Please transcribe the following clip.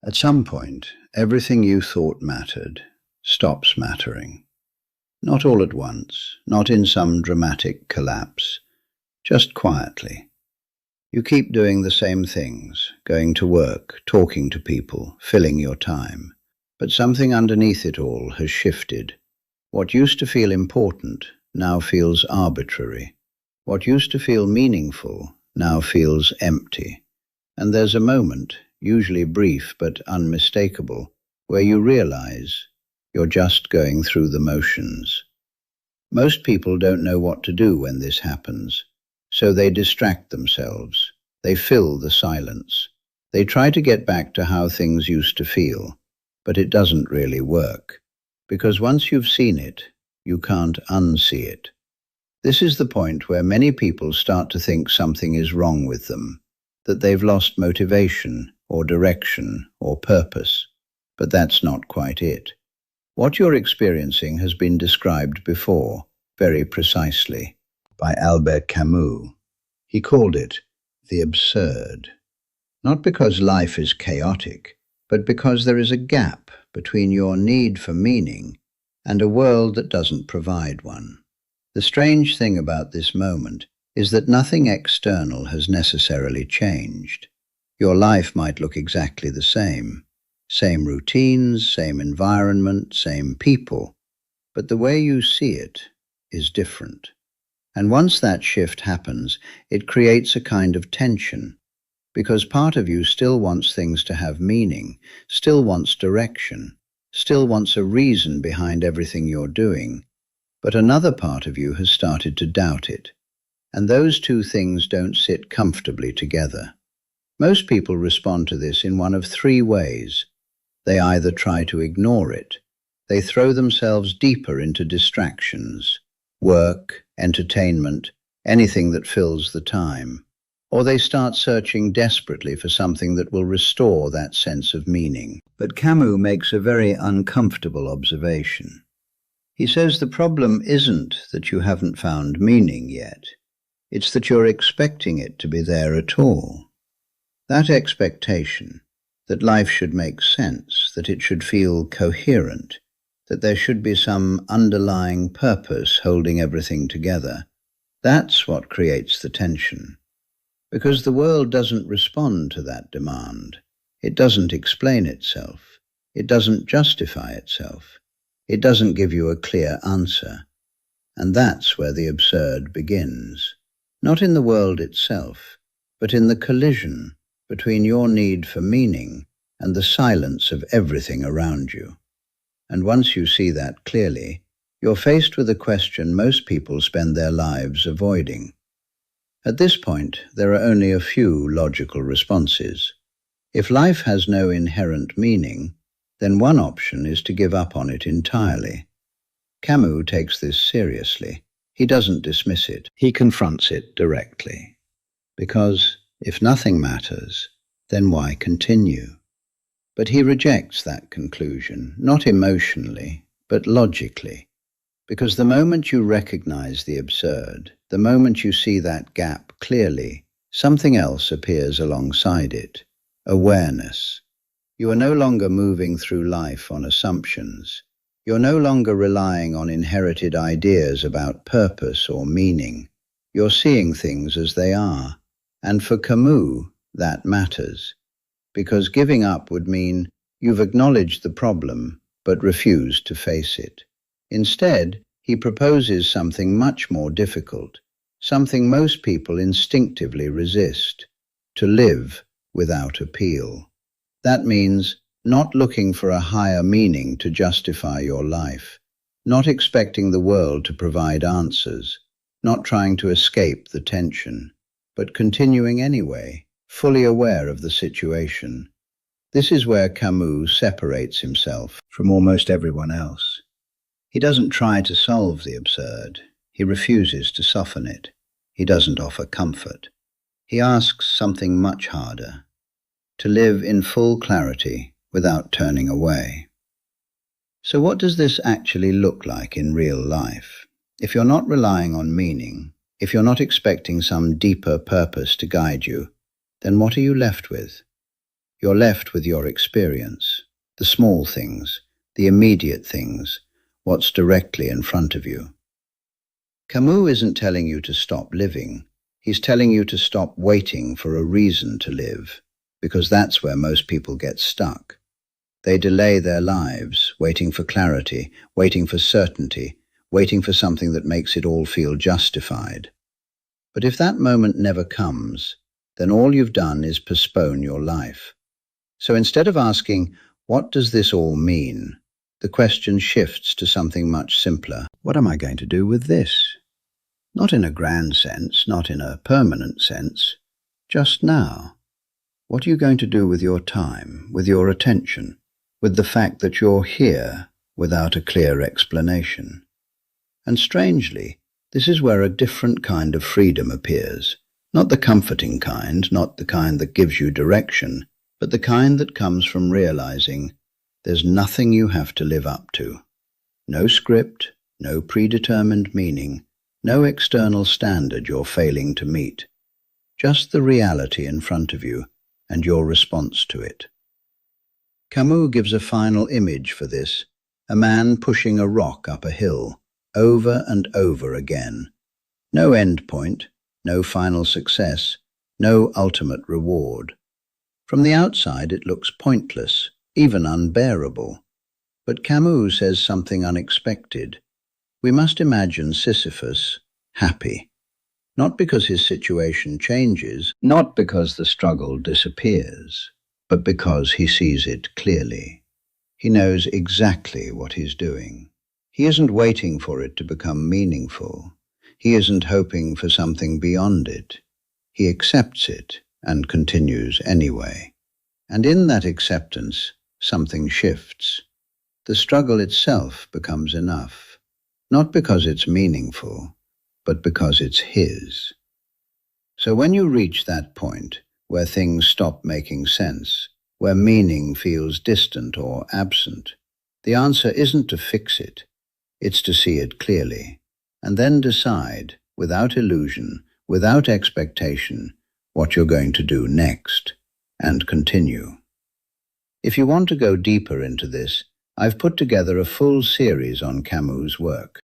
At some point, everything you thought mattered stops mattering. Not all at once, not in some dramatic collapse, just quietly. You keep doing the same things, going to work, talking to people, filling your time. But something underneath it all has shifted. What used to feel important now feels arbitrary. What used to feel meaningful now feels empty. And there's a moment, usually brief but unmistakable, where you realize you're just going through the motions. Most people don't know what to do when this happens, so they distract themselves. They fill the silence. They try to get back to how things used to feel, but it doesn't really work, because once you've seen it, you can't unsee it. This is the point where many people start to think something is wrong with them, that they've lost motivation or direction or purpose. But that's not quite it. What you're experiencing has been described before, very precisely, by Albert Camus. He called it the absurd. Not because life is chaotic, but because there is a gap between your need for meaning and a world that doesn't provide one. The strange thing about this moment is that nothing external has necessarily changed. Your life might look exactly the same. Same routines, same environment, same people. But the way you see it is different. And once that shift happens, it creates a kind of tension, because part of you still wants things to have meaning, still wants direction, still wants a reason behind everything you're doing, but another part of you has started to doubt it. And those two things don't sit comfortably together. Most people respond to this in one of three ways. They either try to ignore it, they throw themselves deeper into distractions, work, entertainment, anything that fills the time, or they start searching desperately for something that will restore that sense of meaning. But Camus makes a very uncomfortable observation. He says the problem isn't that you haven't found meaning yet, it's that you're expecting it to be there at all. That expectation, that life should make sense, that it should feel coherent, that there should be some underlying purpose holding everything together, that's what creates the tension. Because the world doesn't respond to that demand. It doesn't explain itself. It doesn't justify itself. It doesn't give you a clear answer. And that's where the absurd begins. Not in the world itself, but in the collision between your need for meaning and the silence of everything around you. And once you see that clearly, you're faced with a question most people spend their lives avoiding. At this point, there are only a few logical responses. If life has no inherent meaning, then one option is to give up on it entirely. Camus takes this seriously. He doesn't dismiss it. He confronts it directly. Because if nothing matters, then why continue? But he rejects that conclusion, not emotionally, but logically. Because the moment you recognize the absurd, the moment you see that gap clearly, something else appears alongside it. Awareness. You are no longer moving through life on assumptions. You're no longer relying on inherited ideas about purpose or meaning. You're seeing things as they are. And for Camus, that matters. Because giving up would mean you've acknowledged the problem, but refused to face it. Instead, he proposes something much more difficult, something most people instinctively resist: to live without appeal. That means not looking for a higher meaning to justify your life, not expecting the world to provide answers, not trying to escape the tension, but continuing anyway, fully aware of the situation. This is where Camus separates himself from almost everyone else. He doesn't try to solve the absurd. He refuses to soften it. He doesn't offer comfort. He asks something much harder: to live in full clarity without turning away. So what does this actually look like in real life? If you're not relying on meaning, if you're not expecting some deeper purpose to guide you, then what are you left with? You're left with your experience, the small things, the immediate things, what's directly in front of you. Camus isn't telling you to stop living. He's telling you to stop waiting for a reason to live, because that's where most people get stuck. They delay their lives, waiting for clarity, waiting for certainty, waiting for something that makes it all feel justified. But if that moment never comes, then all you've done is postpone your life. So instead of asking, "What does this all mean?" the question shifts to something much simpler. What am I going to do with this? Not in a grand sense, not in a permanent sense, just now. What are you going to do with your time, with your attention, with the fact that you're here without a clear explanation? And strangely, this is where a different kind of freedom appears. Not the comforting kind, not the kind that gives you direction, but the kind that comes from realizing there's nothing you have to live up to. No script, no predetermined meaning, no external standard you're failing to meet. Just the reality in front of you and your response to it. Camus gives a final image for this, a man pushing a rock up a hill, over and over again. No end point, no final success, no ultimate reward. From the outside it looks pointless, even unbearable. But Camus says something unexpected. We must imagine Sisyphus happy, not because his situation changes, not because the struggle disappears, but because he sees it clearly. He knows exactly what he's doing. He isn't waiting for it to become meaningful. He isn't hoping for something beyond it. He accepts it and continues anyway. And in that acceptance, something shifts. The struggle itself becomes enough, not because it's meaningful, but because it's his. So when you reach that point where things stop making sense, where meaning feels distant or absent, the answer isn't to fix it, it's to see it clearly, and then decide, without illusion, without expectation, what you're going to do next, and continue. If you want to go deeper into this, I've put together a full series on Camus' work.